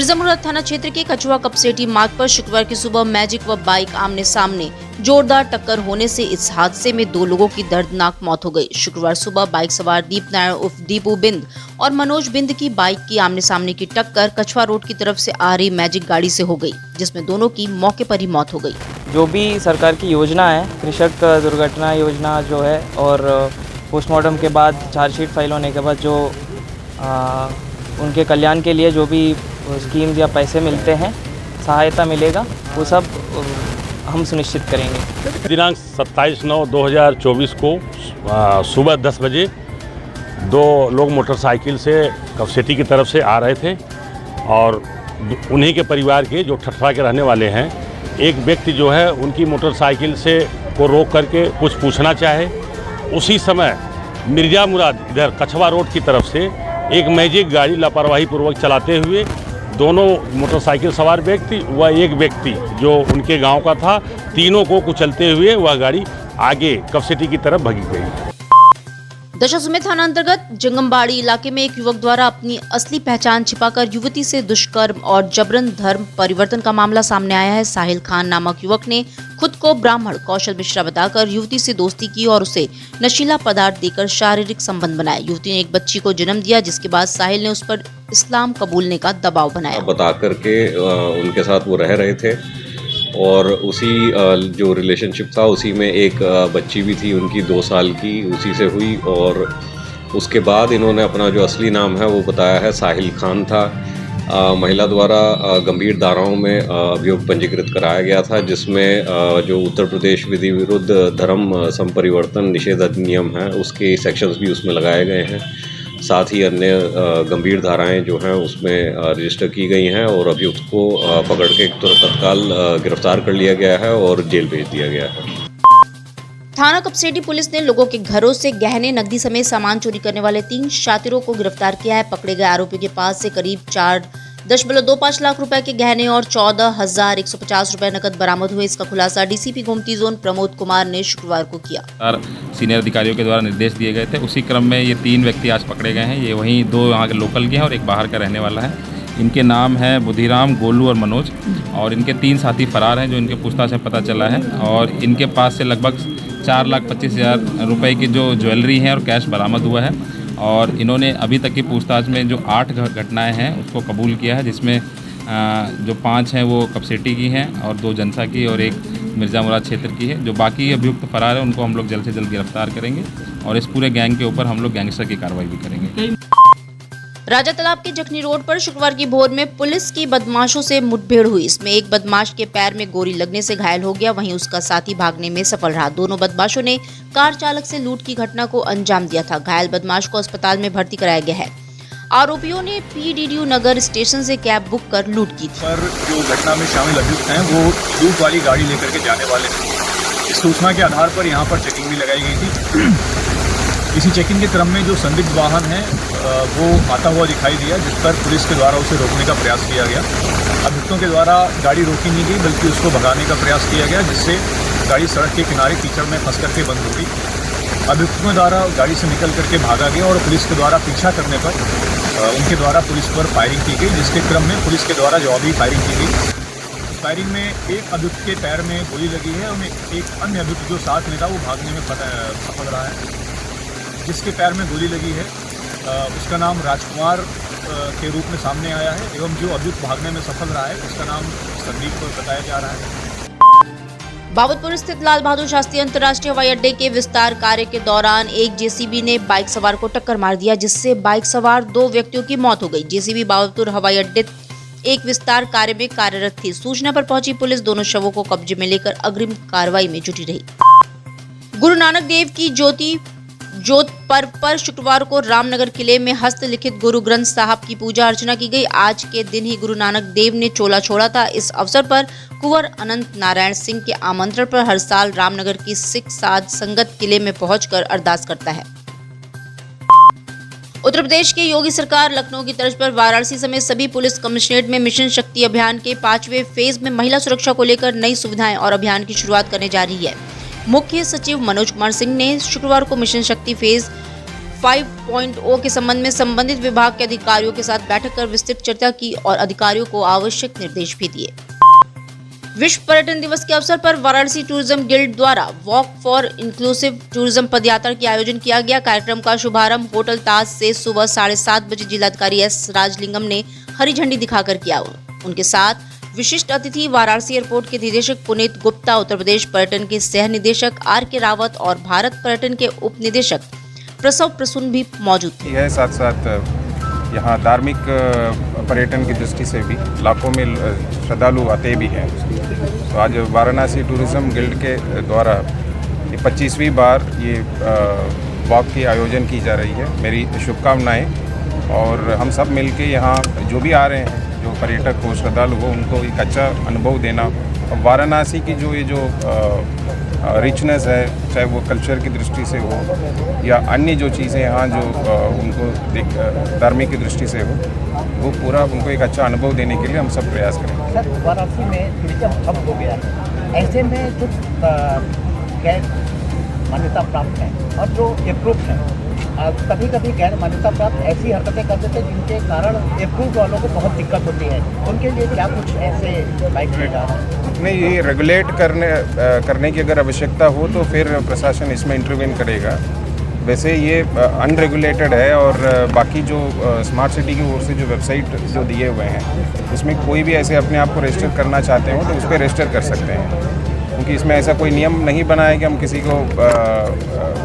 मिर्जा मुराद थाना क्षेत्र के कछुआ कपसेटी मार्ग पर शुक्रवार की सुबह मैजिक व बाइक आमने सामने जोरदार टक्कर होने से इस हादसे में 2 लोगों की दर्दनाक मौत हो गई। शुक्रवार सुबह बाइक सवार दीप नारायण उर्फ दीपू बिंद और मनोज बिंद की बाइक की आमने सामने की टक्कर कछुआ रोड की तरफ से आ रही मैजिक गाड़ी से हो गई, जिसमें दोनों की मौके पर ही मौत हो गई। जो भी सरकार की योजना है, कृषक दुर्घटना योजना जो है, और पोस्टमार्टम के बाद चार्जशीट फाइल होने के बाद जो उनके कल्याण के लिए जो भी स्कीम्स या पैसे मिलते हैं, सहायता मिलेगा, वो सब हम सुनिश्चित करेंगे। दिनांक 27/9/2024 को सुबह 10 बजे 2 लोग मोटरसाइकिल से कपसेटी की तरफ से आ रहे थे और उन्हीं के परिवार के जो ठठरा के रहने वाले हैं, एक व्यक्ति जो है उनकी मोटरसाइकिल से को रोक करके कुछ पूछना चाहे। उसी समय मिर्जा मुराद इधर कछवा रोड की तरफ से एक मैजिक गाड़ी लापरवाही पूर्वक चलाते हुए दोनों मोटरसाइकिल सवार व्यक्ति व एक व्यक्ति जो उनके गांव का था, तीनों को कुचलते हुए वह गाड़ी आगे कपसेटी की तरफ भगी गई। दशासुमेध थाना अंतर्गत जंगमबाड़ी इलाके में एक युवक द्वारा अपनी असली पहचान छिपाकर युवती से दुष्कर्म और जबरन धर्म परिवर्तन का मामला सामने आया है। साहिल खान नामक युवक ने खुद को ब्राह्मण कौशल मिश्रा बताकर युवती से दोस्ती की और उसे नशीला पदार्थ देकर शारीरिक संबंध बनाए। युवती ने एक बच्ची को जन्म दिया, जिसके बाद साहिल ने उस पर इस्लाम कबूलने का दबाव बनाया। बता करके उनके साथ वो रह रहे थे और उसी जो रिलेशनशिप था उसी में एक बच्ची भी थी उनकी 2 साल की, उसी से हुई। और उसके बाद इन्होंने अपना जो असली नाम है वो बताया है, साहिल खान था। महिला द्वारा गंभीर धाराओं में अभियोग पंजीकृत कराया गया था, जिसमें जो उत्तर प्रदेश विधि विरुद्ध धर्म संपरिवर्तन निषेध अधिनियम है उसके सेक्शंस भी उसमें लगाए गए हैं। साथ ही अन्य गंभीर धाराएं जो हैं उसमें रजिस्टर की गई हैं और अभियुक्त को पकड़ के तत्काल गिरफ्तार कर लिया गया है और जेल भेज दिया गया है। थाना कपसेटी पुलिस ने लोगों के घरों से गहने, नकदी समेत सामान चोरी करने वाले 3 शातिरों को गिरफ्तार किया है। पकड़े गए आरोपियों के पास से करीब 4.25 लाख रुपए के गहने और 14,150 रुपए नकद बरामद हुए। इसका खुलासा डीसीपी गोमती जोन प्रमोद कुमार ने शुक्रवार को किया। सीनियर अधिकारियों के द्वारा निर्देश दिए गए थे, उसी क्रम में ये 3 व्यक्ति आज पकड़े गए हैं। ये वहीं 2 यहाँ के लोकल के हैं और एक बाहर का रहने वाला है। इनके नाम है बुधिराम, गोलू और मनोज, और इनके 3 साथी फरार हैं जो इनके पूछताछ से पता चला है। और इनके पास से लगभग 4,25,000 रुपये की जो ज्वेलरी है और कैश बरामद हुआ है। और इन्होंने अभी तक की पूछताछ में जो 8 घटनाएं हैं उसको कबूल किया है, जिसमें जो 5 हैं वो कपसेटी की हैं और 2 जनसा की और 1 मिर्जा मुराद क्षेत्र की है। जो बाकी अभियुक्त फरार है उनको हम लोग जल्द से जल्द गिरफ्तार करेंगे और इस पूरे गैंग के ऊपर हम लोग गैंगस्टर की कार्रवाई भी करेंगे। राजा तालाब के जखनी रोड पर शुक्रवार की भोर में पुलिस की बदमाशों से मुठभेड़ हुई। इसमें एक बदमाश के पैर में गोली लगने से घायल हो गया, वहीं उसका साथी भागने में सफल रहा। दोनों बदमाशों ने कार चालक से लूट की घटना को अंजाम दिया था। घायल बदमाश को अस्पताल में भर्ती कराया गया है। आरोपियों ने पीडीडीयू नगर स्टेशन से कैब बुक कर लूट की थी। पर जो घटना में शामिल अभियुक्त हैं वो लूट वाली गाड़ी लेकर के जाने वाले थे। इस सूचना के आधार पर यहाँ पर चेकिंग भी लगाई गई थी। इसी चेकिंग के क्रम में जो संदिग्ध वाहन है वो आता हुआ दिखाई दिया, जिस पर पुलिस के द्वारा उसे रोकने का प्रयास किया गया। अभियुक्तों के द्वारा गाड़ी रोकी नहीं गई बल्कि उसको भगाने का प्रयास किया गया, जिससे गाड़ी सड़क के किनारे कीचड़ में फंस करके बंद हो गई। अभियुक्तों द्वारा गाड़ी से निकल करके भागा गया और पुलिस के द्वारा पीछा करने पर उनके द्वारा पुलिस पर फायरिंग की गई, जिसके क्रम में पुलिस के द्वारा जवाबी फायरिंग की गई। फायरिंग में एक अभियुक्त के पैर में गोली लगी है और एक अन्य अभियुक्त जो साथ में था वो भागने में सफल रहा है। जिसके पैर में गोली लगी है उसका नाम राजकुमार के रूप में सामने आया है एवं जो अभियुक्त भागने में सफल रहा है उसका नाम संदीप बताया जा रहा है। बाबतपुर स्थित लाल बहादुर शास्त्री अंतर्राष्ट्रीय हवाई अड्डे के विस्तार कार्य के दौरान एक जेसीबी ने बाइक सवार को टक्कर मार दिया, जिससे बाइक सवार 2 व्यक्तियों की मौत हो गई। जेसीबी बाबतपुर हवाई अड्डे एक विस्तार कार्य में कार्यरत थी। सूचना पर पहुंची पुलिस दोनों शवों को कब्जे में लेकर अग्रिम कार्रवाई में जुटी रही। गुरु नानक देव की जोत पर्व पर शुक्रवार को रामनगर किले में हस्तलिखित गुरु ग्रंथ साहब की पूजा अर्चना की गई। आज के दिन ही गुरु नानक देव ने चोला छोड़ा था। इस अवसर पर कुंवर अनंत नारायण सिंह के आमंत्रण पर हर साल रामनगर की सिख साध संगत किले में पहुंचकर अरदास करता है। उत्तर प्रदेश की योगी सरकार लखनऊ की तर्ज पर वाराणसी समेत सभी पुलिस कमिश्नरेट में मिशन शक्ति अभियान के 5वें फेज में महिला सुरक्षा को लेकर नई सुविधाएं और अभियान की शुरुआत करने जा रही है। मुख्य सचिव मनोज कुमार सिंह ने शुक्रवार को मिशन शक्ति फेज 5.0 के संबंध में संबंधित विभाग के अधिकारियों के साथ बैठक कर विस्तृत चर्चा की और अधिकारियों को आवश्यक निर्देश भी दिए। विश्व पर्यटन दिवस के अवसर पर वाराणसी टूरिज्म गिल्ड द्वारा वॉक फॉर इंक्लूसिव टूरिज्म पदयात्रा का आयोजन किया गया। कार्यक्रम का शुभारंभ होटल ताज से सुबह 7:30 बजे जिलाधिकारी एस राजलिंगम ने हरी झंडी दिखाकर किया। उनके साथ विशिष्ट अतिथि वाराणसी एयरपोर्ट के निदेशक पुनीत गुप्ता, उत्तर प्रदेश पर्यटन के सह निदेशक R.K. रावत और भारत पर्यटन के उप निदेशक प्रसव प्रसून भी मौजूद थे। यह साथ साथ यहाँ धार्मिक पर्यटन की दृष्टि से भी लाखों में श्रद्धालु आते भी हैं। तो आज वाराणसी टूरिज्म गिल्ड के द्वारा ये 25वीं बार ये वॉक की आयोजन की जा रही है। मेरी शुभकामनाएं और हम सब मिलके यहाँ जो भी आ रहे हैं, जो पर्यटक हो, श्रद्धालु हो, उनको एक अच्छा अनुभव देना। और वाराणसी की जो ये जो रिचनेस है, चाहे वो कल्चर की दृष्टि से हो या अन्य जो चीज़ें यहाँ जो उनको धार्मिक की दृष्टि से हो, वो पूरा उनको एक अच्छा अनुभव देने के लिए हम सब प्रयास करेंगे। सर, वाराणसी में टूरिज्म हब हो गया है, ऐसे में जो गैर मान्यता प्राप्त हैं और जो अप्रूव हैं, कभी कभी गैर मान्यता प्राप्त ऐसी हरकतें कर देते हैं जिनके कारण अप्रूव वालों को बहुत दिक्कत होती है। उनके लिए क्या कुछ ऐसे बाइक लेगा? नहीं, ये रेगुलेट करने की अगर आवश्यकता हो तो फिर प्रशासन इसमें इंटरवेन करेगा। वैसे ये अनरेगुलेटेड है और बाकी जो स्मार्ट सिटी की ओर से जो वेबसाइट जो दिए हुए हैं, उसमें कोई भी ऐसे अपने आप को रजिस्टर करना चाहते हो तो उस पर रजिस्टर कर सकते हैं, क्योंकि इसमें ऐसा कोई नियम नहीं बना है कि हम किसी को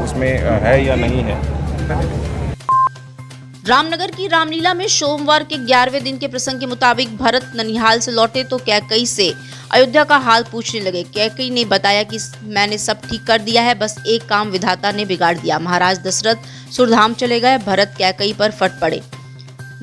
उसमें है या नहीं है। रामनगर की रामलीला में सोमवार के 11वें दिन के प्रसंग के मुताबिक भरत ननिहाल से लौटे तो कैकई से अयोध्या का हाल पूछने लगे। कैकई ने बताया कि मैंने सब ठीक कर दिया है, बस एक काम विधाता ने बिगाड़ दिया। महाराज दशरथ सुरधाम चले गए, भरत कैकई पर फट पड़े।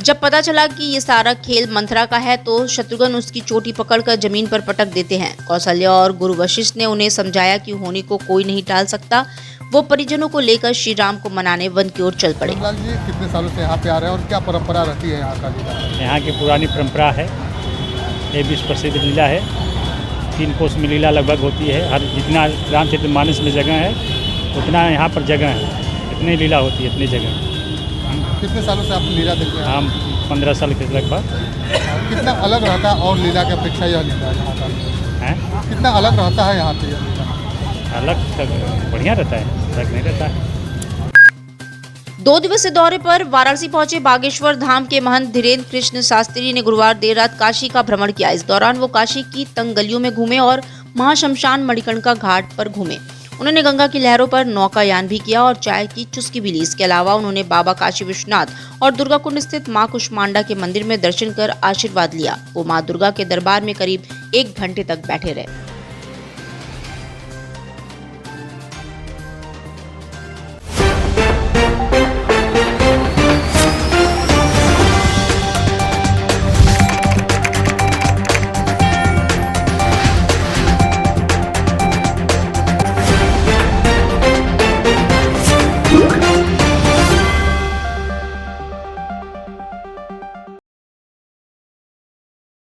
जब पता चला कि ये सारा खेल मंथरा का है तो शत्रुघ्न उसकी चोटी पकड़कर जमीन पर पटक देते हैं। कौशल्या और गुरु वशिष्ठ ने उन्हें समझाया कि होनी को कोई नहीं टाल सकता। वो परिजनों को लेकर श्री राम को मनाने वन की ओर चल पड़े। जी कितने सालों से यहाँ पे आ रहे हैं और क्या परंपरा रहती है यहाँ का? यहाँ की पुरानी परंपरा है, ये विश्व प्रसिद्ध लीला है। 3 कोस में लीला लगभग होती है। हर जितना रामचरितमानस में जगह है उतना यहाँ पर जगह है, इतनी लीला होती है, इतनी जगह। कितने सालों से आप लीला देख रहे हैं? हम 15 साल के लगभग। कितना अलग रहता है और लीला की अपेक्षा यह लीला यहाँ का है? कितना अलग रहता है यहाँ पे? अलग बढ़िया रहता है, अलग नहीं रहता है। 2 दिवसीय दौरे पर वाराणसी पहुंचे बागेश्वर धाम के महंत धीरेन्द्र कृष्ण शास्त्री ने गुरुवार देर रात काशी का भ्रमण किया। इस दौरान वो काशी की तंग गलियों में घूमे और महाशमशान मणिकर्णिका घाट पर घूमे। उन्होंने गंगा की लहरों पर नौकायान भी किया और चाय की चुस्की भी ली। इसके अलावा उन्होंने बाबा काशी विश्वनाथ और दुर्गा कुंड स्थित मां कुष्मांडा के मंदिर में दर्शन कर आशीर्वाद लिया। वो मां दुर्गा के दरबार में करीब 1 घंटे तक बैठे रहे।